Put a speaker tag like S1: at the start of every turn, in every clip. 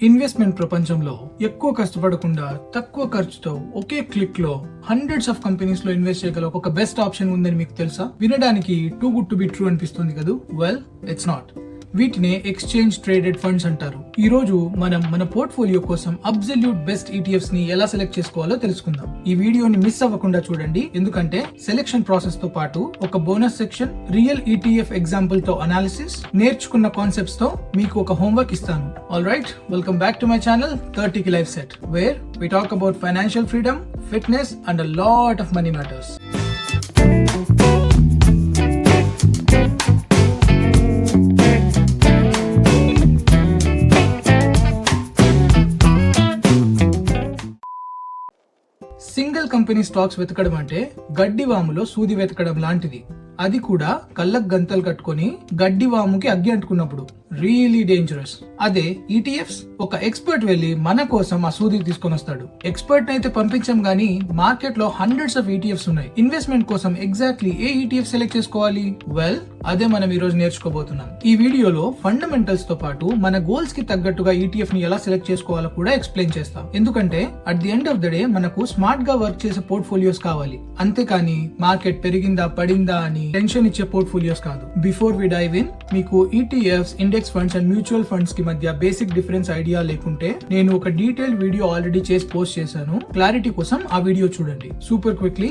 S1: Investment ప్రపంచంలో ఎక్కువ కష్టపడకుండా తక్కువ ఖర్చుతో ఒకే క్లిక్ లో హండ్రెడ్స్ ఆఫ్ కంపెనీస్ లో ఇన్వెస్ట్ చేయగల ఒక బెస్ట్ ఆప్షన్ ఉందని మీకు తెలుసా? వినడానికి too good to be true అనిపిస్తుంది కదా? Well, it's not. వీటినే ఎక్స్చేంజ్ ట్రేడెడ్ ఫండ్స్ అంటారు. ఈ రోజు మనం మన పోర్ట్ఫోలియో కోసం అబ్సల్యూట్ బెస్ట్ ఈటీఎఫ్స్ ని ఎలా సెలెక్ట్ చేసుకోవాలో తెలుసుకుందాం. ఈ వీడియోని మిస్ అవ్వకుండా చూడండి, ఎందుకంటే సెలెక్షన్ ప్రాసెస్ తో పాటు ఒక bonus section, real ETF example తో అనాలిసిస్, నేర్చుకున్న కాన్సెప్ట్స్ తో మీకు ఒక హోంవర్క్ ఇస్తాను. All right, welcome back to my channel 30కి life set, where we talk about financial freedom, fitness and a lot of money matters. Single company stocks వెతకడం అంటే గడ్డివాములో సూది వెతకడం లాంటిది. అది కూడా కళ్ళకు గంతలు కట్టుకొని గడ్డివాముకి అగ్గి అంటుకున్నప్పుడు. Really dangerous. అదే ఈటీఎఫ్స్, ఒక ఎక్స్పర్ట్ వెళ్లి మన కోసం ఆ సూది తీసుకొని వస్తాడు. ఎక్స్పర్ట్ అయితే పంపించాం గానీ మార్కెట్ లో హండ్రెడ్స్ ఆఫ్ ఈటీఎఫ్స్ ఉన్నాయి. ఇన్వెస్ట్మెంట్ కోసం ఎగ్జాక్ట్లీ ఏ ఈటీఎఫ్ సెలెక్ట్ చేసుకోవాలి? వెల్, అదే మనం ఈ రోజు నేర్చుకోబోతున్నాం. ఈ వీడియోలో ఫండమెంటల్స్ తో పాటు మన గోల్స్ కి తగ్గట్టుగా ఈటీఎఫ్ ని ఎలా సెలెక్ట్ చేసుకోవాలో కూడా ఎక్స్ప్లెయిన్ చేస్తాం. ఎందుకంటే at the end of the day మనకు స్మార్ట్ గా వర్క్ చేసే పోర్ట్ఫోలియోస్ కావాలి, అంతేకాని మార్కెట్ పెరిగిందా పడిందా అని టెన్షన్ ఇచ్చే పోర్ట్ఫోలియోస్ కాదు. బిఫోర్ వి డైవ్ ఇన్, మీకు ETFs, index funds and mutual funds కి మధ్య బేసిక్ డిఫరెన్స్ ఐడియా లేకుంటే నేను ఒక డీటెయిల్ వీడియో ఆల్రెడీ చేసి పోస్ట్ చేశాను. క్లారిటీ కోసం ఆ వీడియో చూడండి. సూపర్ క్విక్లీ,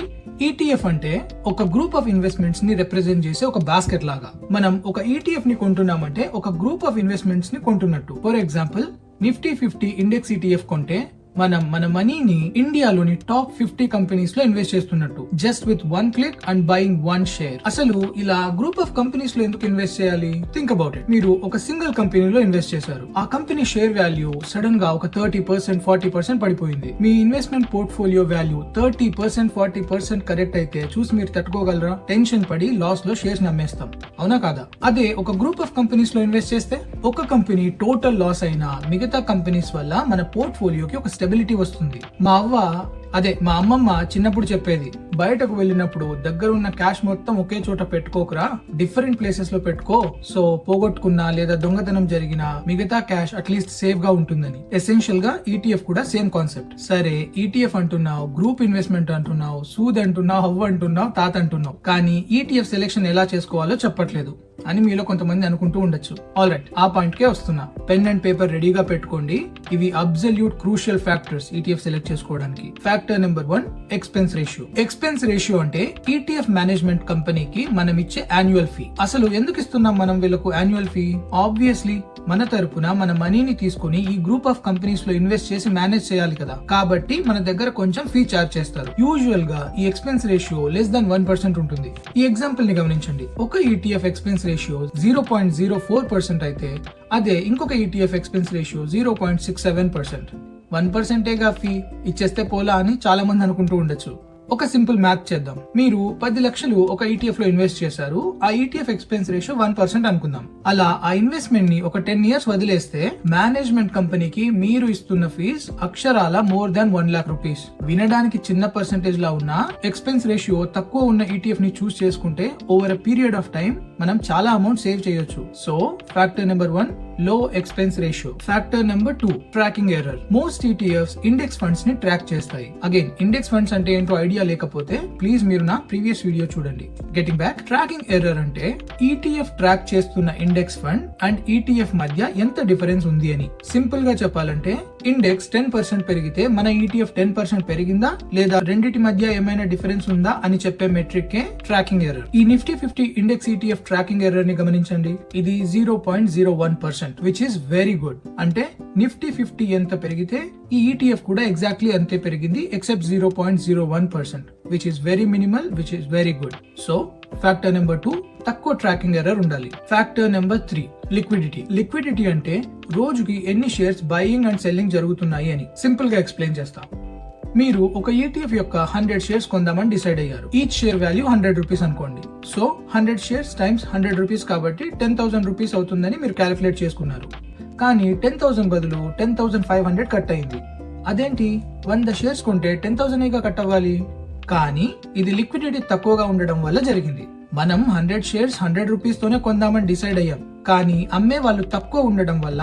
S1: ఈటీఎఫ్ అంటే ఒక గ్రూప్ ఆఫ్ ఇన్వెస్ట్మెంట్స్ ని రిప్రజెంట్ చేసే ఒక బాస్కెట్ లాగా. మనం ఒక ఈటీఎఫ్ ని కొంటున్నామంటే ఒక గ్రూప్ ఆఫ్ ఇన్వెస్ట్మెంట్స్ ని కొంటున్నట్టు. For example, Nifty 50 index ETF కొంటే మనం మన మనీని ఇండియాలోని టాప్ 50 కంపెనీస్ లో ఇన్వెస్ట్ చేస్తున్నట్టు, just with 1 click and buying 1 share. అసలు ఇలా గ్రూప్ ఆఫ్ కంపెనీస్ లో ఎందుకు ఇన్వెస్ట్ చేయాలి? Think about it. మీరు ఒక సింగిల్ కంపెనీలో ఇన్వెస్ట్ చేశారు. ఆ కంపెనీ షేర్ వాల్యూ సడన్ గా ఒక 30%, 40% పడిపోయింది. మీ ఇన్వెస్ట్మెంట్ పోర్ట్ఫోలియో వాల్యూ 30%, 40% కరెక్ట్ అయితే చూసి మీరు తట్టుకోగలరా? టెన్షన్ పడి లాస్ లో షేర్స్ నమ్మేస్తాం, అవునా కాదా? అదే ఒక గ్రూప్ ఆఫ్ కంపెనీస్ లో ఇన్వెస్ట్ చేస్తే ఒక కంపెనీ టోటల్ లాస్ అయినా మిగతా కంపెనీస్ వల్ల మన పోర్ట్ఫోలియోకి ఒక స్టెబిలిటీ వస్తుంది. మా అమ్మమ్మ చిన్నప్పుడు చెప్పేది, బయటకు వెళ్ళినప్పుడు దగ్గర ఉన్న క్యాష్ మొత్తం ఒకే చోట పెట్టుకోకరా, డిఫరెంట్ ప్లేసెస్ లో పెట్టుకో. సో పోగొట్టుకున్నా లేదా దొంగతనం జరిగినా మిగతా క్యాష్ అట్లీస్ట్ సేఫ్ గా ఉంటుందని. ఎసెన్షియల్ గా ఈటీఎఫ్ కూడా సేమ్ కాన్సెప్ట్. సరే, ఈటీఎఫ్ అంటున్నావు, గ్రూప్ ఇన్వెస్ట్మెంట్ అంటున్నావు, సూద్ అంటున్నావు, హవ్వ అంటున్నావు, తాత అంటున్నావు, కానీ ఈటీఎఫ్ సెలెక్షన్ ఎలా చేసుకోవాలో చెప్పట్లేదు అని మీలో కొంతమంది అనుకుంటూ ఉండొచ్చు. ఆల్ రైట్, ఆ పాయింట్ కే వస్తున్నా. పెన్ అండ్ పేపర్ రెడీగా పెట్టుకోండి. ఇవి absolute crucial factors ETF select చేసుకోవడానికి. Factor number 1, expense ratio. Expense ratio అంటే ఈటీఎఫ్ మేనేజ్మెంట్ కంపెనీకి మనం ఇచ్చే యాన్యువల్ ఫీ. అసలు ఎందుకు ఇస్తున్నాం మనం వీళ్ళకు యాన్యువల్ ఫీ? ఆబ్వియస్లీ మన తరపున మన మనీని తీసుకుని ఈ గ్రూప్ ఆఫ్ కంపెనీస్ లో ఇన్వెస్ట్ చేసి మేనేజ్ చేయాలి కదా, కాబట్టి మన దగ్గర కొంచెం ఫీ చార్జ్ చేస్తారు. యూజువల్ గా ఈ ఎక్స్పెన్స్ రేషియో లెస్ దాన్ 1% ఉంటుంది. ఈ ఎగ్జాంపుల్ ని గమనించండి. ఒక ఈటీఎఫ్ ఎక్స్పెన్స్ రేషియో 0.04% అయితే అదే ఇంకొక ఈటీఎఫ్ ఎక్స్పెన్స్ రేషియో 0.67%. 1%గా ఫీ ఇచ్చేస్తే పోలా అని చాలా మంది అనుకుంటూ ఉండొచ్చు. ఒక సింపుల్ మ్యాథ్ చేద్దాం. మీరు 10 లక్షలు ఒక ఈటీఎఫ్ లో ఇన్వెస్ట్ చేశారు. ఆ ఈటీఎఫ్ ఎక్స్పెన్స్ రేషియో 1% అనుకుందాం. అలా ఆ ఇన్వెస్ట్మెంట్ ని ఒక 10 years వదిలేస్తే మేనేజ్మెంట్ కంపెనీకి మీరు ఇస్తున్న ఫీజ్ అక్షరాల మోర్ దాన్ 1 lakh rupees. వినడానికి చిన్న పర్సెంటేజ్ లా ఉన్న ఎక్స్పెన్స్ రేషియో తక్కువ ఉన్న ఈటీఎఫ్ ని చూస్ చేసుకుంటే over a period of time మనం చాలా అమౌంట్ సేవ్ చేయొచ్చు. సో ఫ్యాక్టర్ నెంబర్ 1, లో expense ratio. Factor number 2, tracking error. Most ETFs index funds ని ట్రాక్ చేస్తాయి. అగైన్, ఇండెక్స్ ఫండ్స్ అంటే ఏంటో ఐడియా లేకపోతే ప్లీజ్ మీరు నా ప్రీవియస్ వీడియో చూడండి. గెటింగ్ బ్యాక్, ట్రాకింగ్ ఎర్రర్ అంటే ఈటీఎఫ్ ట్రాక్ చేస్తున్న ఇండెక్స్ ఫండ్ అండ్ ఈటీఎఫ్ మధ్య ఎంత డిఫరెన్స్ ఉంది అని. సింపుల్ గా చెప్పాలంటే, ఇండెక్స్ 10% పెరిగితే మన ఈటీఎఫ్ 10% పెరిగిందా లేదా రెండిటి మధ్య ఏమైనా డిఫరెన్స్ ఉందా అని చెప్పే మెట్రిక్ కే ట్రాకింగ్ ఎర్రర్. ఈ Nifty 50 index ETF tracking error ని గమనించండి. ఇది 0.01%, విచ్ ఇస్ వెరీ గుడ్. అంటే నిఫ్టీ 50 ఎంత పెరిగితే ఈ ఈటీఎఫ్ కూడా ఎగ్జాక్ట్లీ అంతే పెరిగింది, except 0.01%, which is very minimal, which is very good. So factor number 2, తక్కువ ట్రాకింగ్ ఎర్రర్ ఉండాలి. Factor number 3, liquidity. లిక్విడిటీ అంటే రోజుకి ఎన్ని షేర్స్ బయింగ్ అండ్ సెల్లింగ్ జరుగుతున్నాయి అని. సింపుల్ గా ఎక్స్ప్లెయిన్ చేస్తా. మీరు ఒక ఈటీఎఫ్ యొక్క 100 షేర్స్ కొందామని డిసైడ్ అయ్యారు. ఈచ్ షేర్ వాల్యూ 100 రూపీస్ అనుకోండి. సో 100 షేర్స్ టైమ్స్ 100 రూపీస్ కాబట్టి 10,000 రూపీస్ అవుతుందని మీరు క్యాలిక్యులేట్ చేసుకున్నారు. కానీ 10,000 బదులు 10,500 కట్ అయింది. అదేంటి, 100 షేర్స్ కొంటే 10,000 కట్ అవ్వాలి. కానీ ఇది లిక్విడిటీ తక్కువగా ఉండడం వల్ల జరిగింది. మనం 100 షేర్స్ 100 రూపీస్ తోనే కొందామని డిసైడ్ అయ్యాం, కానీ అమ్మే వాళ్ళు తక్కువ ఉండడం వల్ల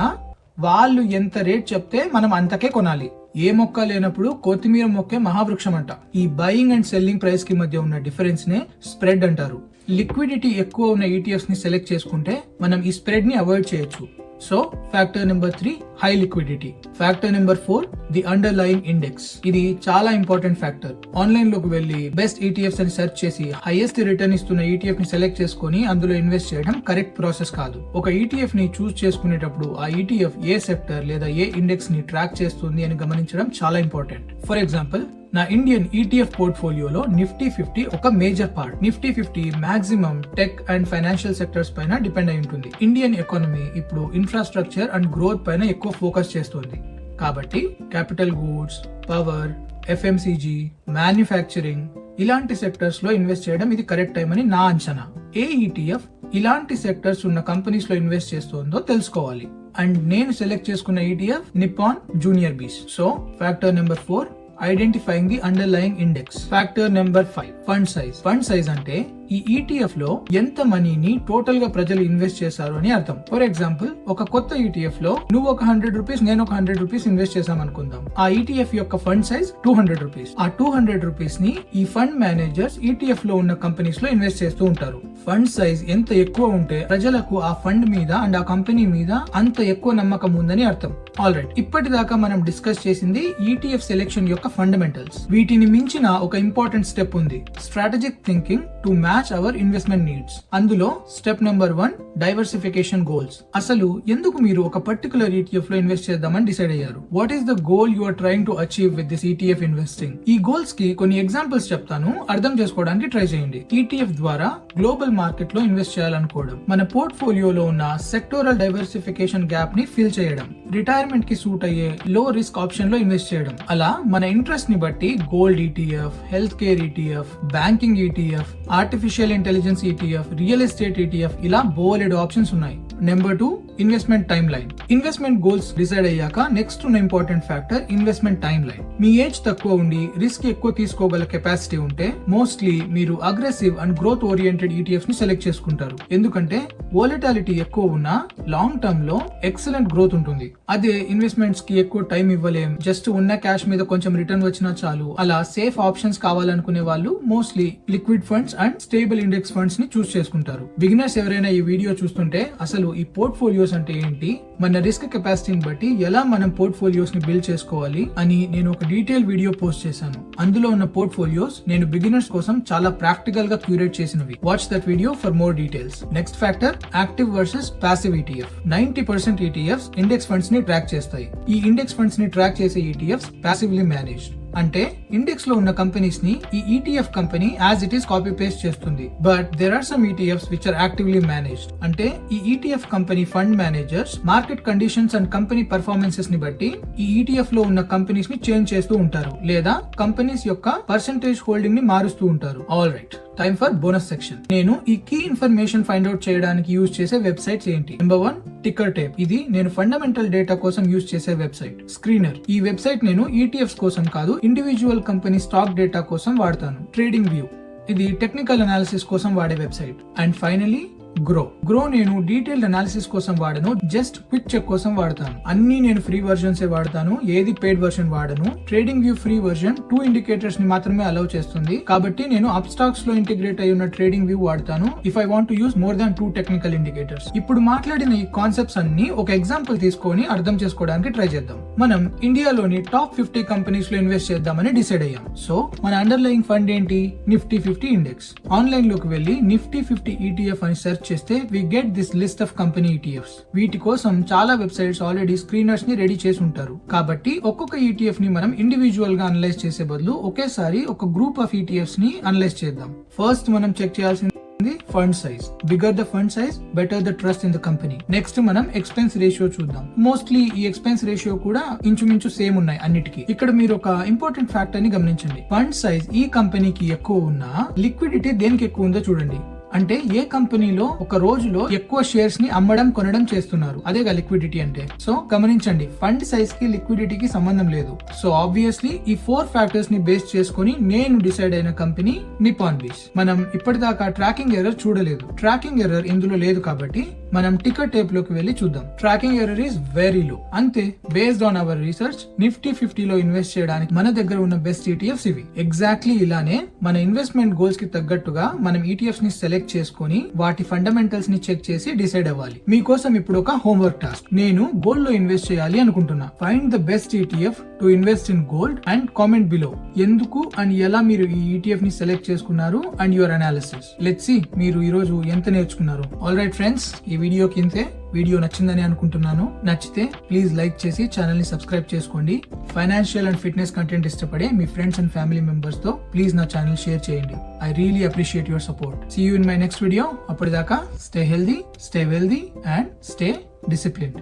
S1: వాళ్ళు ఎంత రేట్ చెప్తే మనం అంతకే కొనాలి. ఏ మొక్క లేనప్పుడు కొత్తిమీర మొక్కే మహావృక్షం అంట. ఈ బయింగ్ అండ్ సెల్లింగ్ ప్రైస్ కి మధ్య ఉన్న డిఫరెన్స్ నే స్ప్రెడ్ అంటారు. లిక్విడిటీ ఎక్కువ ఉన్న ఈటీఎఫ్స్ ని సెలెక్ట్ చేసుకుంటే మనం ఈ స్ప్రెడ్ ని అవాయిడ్ చేయొచ్చు. So factor number 3 high liquidity. Factor number 4 the underlying index. ఇది చాలా ఇంపార్టెంట్ ఫ్యాక్టర్. ఆన్లైన్ లోకి వెళ్లి బెస్ట్ ఈటీఎఫ్స్ అని సెర్చ్ చేసి హైయెస్ట్ రిటర్న్ ఇస్తున్న ఈటీఎఫ్ ని సెలెక్ట్ చేసుకుని అందులో ఇన్వెస్ట్ చేయడం కరెక్ట్ ప్రాసెస్ కాదు. ఒక ఈటీఎఫ్ ని చూస్ చేసుకునేటప్పుడు ఆ ఈటీఎఫ్ ఏ సెక్టర్ లేదా ఏ ఇండెక్స్ ని ట్రాక్ చేస్తుంది అని గమనించడం చాలా ఇంపార్టెంట్. ఫర్ ఎగ్జాంపుల్, నా ఇండియన్ ఈటీఎఫ్ పోర్ట్ఫోలియోలో నిఫ్టీ 50 ఒక major part. Nifty 50 maximum tech and financial sectors పైన డిపెండ్ అయి ఉంటుంది. ఇండియన్ ఎకానమీ ఇప్పుడు ఇన్ఫ్రాస్ట్రక్చర్ అండ్ గ్రోత్ పైన ఎక్కువ ఫోకస్ చేస్తుంది. కాబట్టి capital goods, power, FMCG, manufacturing ఇలాంటి సెక్టర్స్ లో ఇన్వెస్ట్ చేయడం ఇది కరెక్ట్ టైం అని నా అంచనా. ఏ ఈటీఎఫ్ ఇలాంటి సెక్టర్స్ ఉన్న కంపెనీస్ లో ఇన్వెస్ట్ చేస్తుందో తెలుసుకోవాలి. అండ్ నేను సెలెక్ట్ చేసుకున్న ఈటీఎఫ్ నిప్పాన్ జూనియర్ బీస్. So factor number 4 identifying the underlying index. Factor number 5 fund size. Fund size అంటే ఈ ఈటీఎఫ్ లో ఎంత మనీని టోటల్ గా ప్రజలు ఇన్వెస్ట్ చేశారు అని అర్థం. ఫర్ ఎగ్జాంపుల్, ఒక కొత్త ఈటీఎఫ్ లో నువ్వు ఒక 100 రూపీస్, నేను ఒక 100 రూపీస్ ఇన్వెస్ట్ చేసాం అనుకుందాం. ఆ ఈటీఎఫ్ యొక్క ఫండ్ సైజ్ 200 రూపీస్. ఆ 200 రూపీస్ ని ఈ ఫండ్ మేనేజర్స్ ఈటీఎఫ్ లో ఉన్న కంపెనీస్ లో ఇన్వెస్ట్ చేస్తూ ఉంటారు. ఫండ్ సైజ్ ఎంత ఎక్కువ ఉంటే ప్రజలకు ఆ ఫండ్ మీద అండ్ ఆ కంపెనీ మీద అంత ఎక్కువ నమ్మకం ఉందని అర్థం. ఆల్ రైట్, ఇప్పటిదాకా మనం డిస్కస్ చేసింది ఈటీఎఫ్ సెలెక్షన్ యొక్క ఫండమెంటల్స్. వీటిని మించిన ఒక ఇంపార్టెంట్ స్టెప్ ఉంది, strategic thinking to match our investment needs. అందులో స్టెప్ నెంబర్ 1 డైవర్సిఫికేషన్ గోల్స్. అసలు ఎందుకు మీరు ఒక పర్టికులర్ ఈటీఎఫ్ లో ఇన్వెస్ట్ చేద్దామని డిసైడ్ అయ్యారు? What is the goal you are trying to achieve with this ETF investing? ఈ గోల్స్ కి కొన్ని ఎగ్జాంపుల్స్ చెప్తాను, అర్థం చేసుకోవడానికి ట్రై చేయండి. ఈటీఎఫ్ ద్వారా గ్లోబల్ మార్కెట్ లో ఇన్వెస్ట్ చేయాలనుకోవడం, మన పోర్ట్ఫోలియోలో ఉన్న సెక్టోరల్ డైవర్సిఫికేషన్ గ్యాప్ ని ఫిల్ చేయడం, రిటైర్మెంట్ కి సూట్ అయ్యే లో రిస్క్ ఆప్షన్ లో ఇన్వెస్ట్ చేయడం. అలా మన ఇంట్రెస్ట్ ని బట్టి gold ETF, health care ETF, banking ETF, artificial intelligence ETF, real estate ETF, ఇలా బోలెడు ఆప్షన్స్ ఉన్నాయి. Number 2 investment timeline. Investment goals decide అయ్యాక నెక్స్ట్ ఉన్న important factor investment timeline. మీ ఏజ్ తక్కువ ఉండి రిస్క్ ఎక్కువ తీసుకోగల కెపాసిటీ ఉంటే మోస్ట్లీ మీరు aggressive and growth oriented ETF ని సెలెక్ట్ చేసుకుంటారు. ఎందుకంటే వోలటాలిటీ ఎక్కువ ఉన్న లాంగ్ టర్మ్ లో ఎక్సలెంట్ గ్రోత్ ఉంటుంది. అదే ఇన్వెస్ట్మెంట్స్ కి ఎక్కువ టైం ఇవ్వలేం, జస్ట్ ఉన్న క్యాష్ మీద కొంచెం రిటర్న్ వచ్చినా చాలు, అలా సేఫ్ ఆప్షన్స్ కావాలనుకునే వాళ్ళు mostly liquid funds and stable index funds ని చూస్ చేసుకుంటారు. బిగినర్స్ ఎవరైనా ఈ వీడియో చూస్తుంటే అసలు ఈ పోర్ట్ఫోలియోస్ అంటే ఏంటి, మన రిస్క్ కెపాసిటీని బట్టి ఎలా మనం పోర్ట్ఫోలియోస్ ని బిల్డ్ చేసుకోవాలి అని నేను ఒక డీటెయిల్ వీడియో పోస్ట్ చేశాను. అందులో ఉన్న పోర్ట్ఫోలియోస్ నేను బిగినర్స్ కోసం చాలా ప్రాక్టికల్ గా క్యూరేట్ చేసినవి. Watch that video for more details. Next factor active versus passive ETF. 90% ETFs index funds ని ట్రాక్ చేస్తాయి. ఈ ఇండెక్స్ ఫండ్స్ ని ట్రాక్ చేసే ఈటీఎఫ్స్ పాసివ్లీ మేనేజ్డ్. అంటే ఇండెక్స్ లో ఉన్న కంపెనీస్ ని ఈ ETF company as it is copy paste చేస్తుంది. But there are some ETFs which are actively managed. అంటే ఈ ETF company fund managers market conditions and company performances ని బట్టి ఈ ఈటీఎఫ్ లో ఉన్న కంపెనీస్ ని చేంజ్ చేస్తూ ఉంటారు, లేదా కంపెనీస్ యొక్క పర్సెంటేజ్ హోల్డింగ్ ని మారుస్తూ ఉంటారు. All right, time for bonus section. నేను ఈ కీ ఇన్ఫర్మేషన్ ఫైండ్ అవుట్ చేయడానికి యూజ్ చేసే వెబ్సైట్స్ ఏంటి? Number 1 ticker tape. ఇది నేను ఫండమెంటల్ డేటా కోసం యూజ్ చేసే వెబ్సైట్. స్క్రీనర్. ఈ వెబ్సైట్ నేను ఈటీఎఫ్స్ కోసం కాదు, ఇండివిజువల్ కంపెనీ స్టాక్ డేటా కోసం వాడతాను. Trading view. ఇది టెక్నికల్ అనాలిసిస్ కోసం వాడే వెబ్సైట్. అండ్ ఫైనలీ గ్రో నేను డీటెయిల్డ్ అనాలిసిస్ కోసం వాడను, జస్ట్ క్విక్ చెక్ కోసం వాడతాను. అన్ని నేను ఫ్రీ వర్షన్స్ వాడతాను, ఏది పెయిడ్ వర్షన్ వాడను. Trading view free version 2 indicators ని మాత్రమే అలౌ చేస్తుంది, కాబట్టి నేను అప్ స్టాక్స్ లో ఇంటిగ్రేట్ అయి ఉన్న ట్రేడింగ్ వ్యూ వాడతాను if I want to use more than 2 technical indicators. ఇప్పుడు మాట్లాడిన ఈ కాన్సెప్ట్స్ అన్ని ఒక ఎగ్జాంపుల్ తీసుకొని అర్థం చేసుకోవడానికి ట్రై చేద్దాం. మనం ఇండియాలోని టాప్ 50 కంపెనీస్ లో ఇన్వెస్ట్ చేద్దామని డిసైడ్ అయ్యాం. సో మన అండర్లయింగ్ ఫండ్ ఏంటి? నిఫ్టీ 50 ఇండెక్స్. ఆన్లైన్ లోకి వెళ్లి నిఫ్టీ 50 ఈటీఎఫ్ అని సెర్చ్ చేస్తే we get this list of company ETFs. వీటి కోసం చాలా వెబ్సైట్స్ ఆల్రెడీ స్క్రీనర్స్ ని రెడీ చేసి ఉంటారు. కాబట్టి ఒక్కొక్క ఈటీఎఫ్ ని మనం ఇండివిజువల్ గా అనలైజ్ చేసే బదులు ఒకేసారి ఒక గ్రూప్ ఆఫ్ ఈటీఎఫ్స్ ని అనలైజ్ చేద్దాం. ఫస్ట్ మనం చెక్ చేయాల్సింది fund size. Bigger the fund size, better the trust in the company. Next మనం ఎక్స్పెన్స్ రేషియో చూద్దాం. మోస్ట్లీ ఈ ఎక్స్పెన్స్ రేషియో కూడా ఇంచుమించు సేమ్ ఉన్నాయి అన్నిటికీ. ఇక్కడ మీరు ఒక ఇంపార్టెంట్ ఫ్యాక్టర్ ని గమనించండి. ఫండ్ సైజ్ ఈ కంపెనీకి ఎక్కువ ఉన్నా లిక్విడిటీ దేనికి ఎక్కువ ఉందో చూడండి. అంటే ఏ కంపెనీలో ఒక రోజులో ఎక్కువ షేర్స్ ని అమ్మడం కొనడం చేస్తున్నారు, అదేగా లిక్విడిటీ అంటే. సో గమనించండి, ఫండ్ సైజ్ కి లిక్విడిటీకి సంబంధం లేదు. సో ఆబ్వియస్లీ ఈ 4 ఫ్యాక్టర్స్ ని బేస్ చేసుకుని నేను డిసైడ్ అయిన కంపెనీ నిపాన్ బీచ్. మనం ఇప్పటిదాకా ట్రాకింగ్ ఎర్రర్ చూడలేదు. ట్రాకింగ్ ఎర్రర్ ఇందులో లేదు కాబట్టి మనం టికెట్ టేప్ లోకి వెళ్లి చూద్దాం. Tracking error is very low. అంతే, based on our research Nifty 50 లో ఇన్వెస్ట్ చేయడానికి మన దగ్గర ఉన్న బెస్ట్ ఈటీఎఫ్స్ ఇవి. ఎగ్జాక్ట్లీ ఇలానే మన ఇన్వెస్ట్మెంట్ గోల్స్ కి తగ్గట్టుగా మనం ఈటీఎఫ్స్ ని సెలెక్ట్ చేసుకుని వాటి ఫండమెంటల్స్ ని చెక్ చేసి డిసైడ్ అవ్వాలి. మీకోసం ఇప్పుడు ఒక హోంవర్క్ టాస్క్. నేను గోల్డ్ లో ఇన్వెస్ట్ చేయాలి అనుకుంటున్నా. Find the best ETF to invest in gold and comment below ఎందుకు అండ్ ఎలా మీరు ఈ ఈటీఎఫ్ ని సెలెక్ట్ చేసుకున్నారు and your analysis. Let's see మీరు ఈ రోజు ఎంత నేర్చుకున్నారు. ఆల్ రైట్ ఫ్రెండ్స్, ఈ వీడియో కిందే వీడియో నచ్చిందని అనుకుంటున్నాను. నచ్చితే ప్లీజ్ లైక్ చేసి ఛానల్ ని సబ్స్క్రైబ్ చేసుకోండి. ఫైనాన్షియల్ అండ్ ఫిట్నెస్ కంటెంట్ ఇష్టపడే మీ ఫ్రెండ్స్ అండ్ ఫ్యామిలీ మెంబర్స్ తో ప్లీజ్ నా ఛానల్ షేర్ చేయండి. I really appreciate your support. See you in my next video. అప్పటిదాకా stay healthy, stay wealthy and stay disciplined.